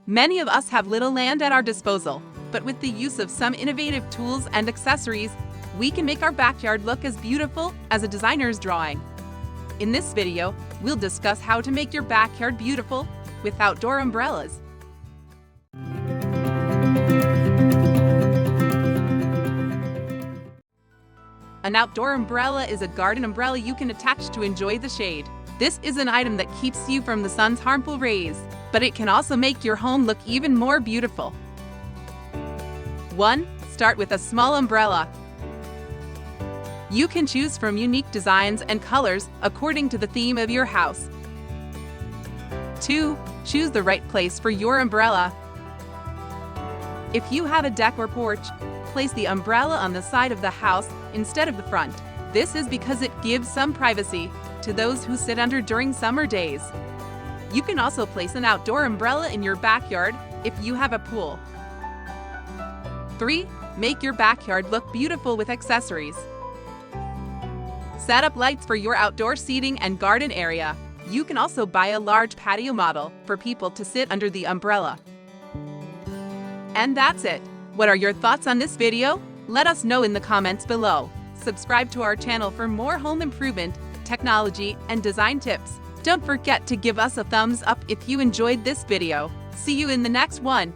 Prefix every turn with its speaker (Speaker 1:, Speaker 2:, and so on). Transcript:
Speaker 1: Many of us have little land at our disposal, but with the use of some innovative tools and accessories, we can make our backyard look as beautiful as a designer's drawing. In this video, we'll discuss how to make your backyard beautiful with outdoor umbrellas. An outdoor umbrella is a garden umbrella you can attach to enjoy the shade. This is an item that keeps you from the sun's harmful rays, but it can also make your home look even more beautiful. 1. Start with a small umbrella. You can choose from unique designs and colors according to the theme of your house. 2. Choose the right place for your umbrella. If you have a deck or porch, place the umbrella on the side of the house instead of the front. This is because it gives some privacy to those who sit under during summer days. You can also place an outdoor umbrella in your backyard if you have a pool. 3. Make your backyard look beautiful with accessories. Set up lights for your outdoor seating and garden area. You can also buy a large patio model for people to sit under the umbrella. And that's it. What are your thoughts on this video? Let us know in the comments below. Subscribe to our channel for more home improvement, technology, and design tips. Don't forget to give us a thumbs up if you enjoyed this video. See you in the next one.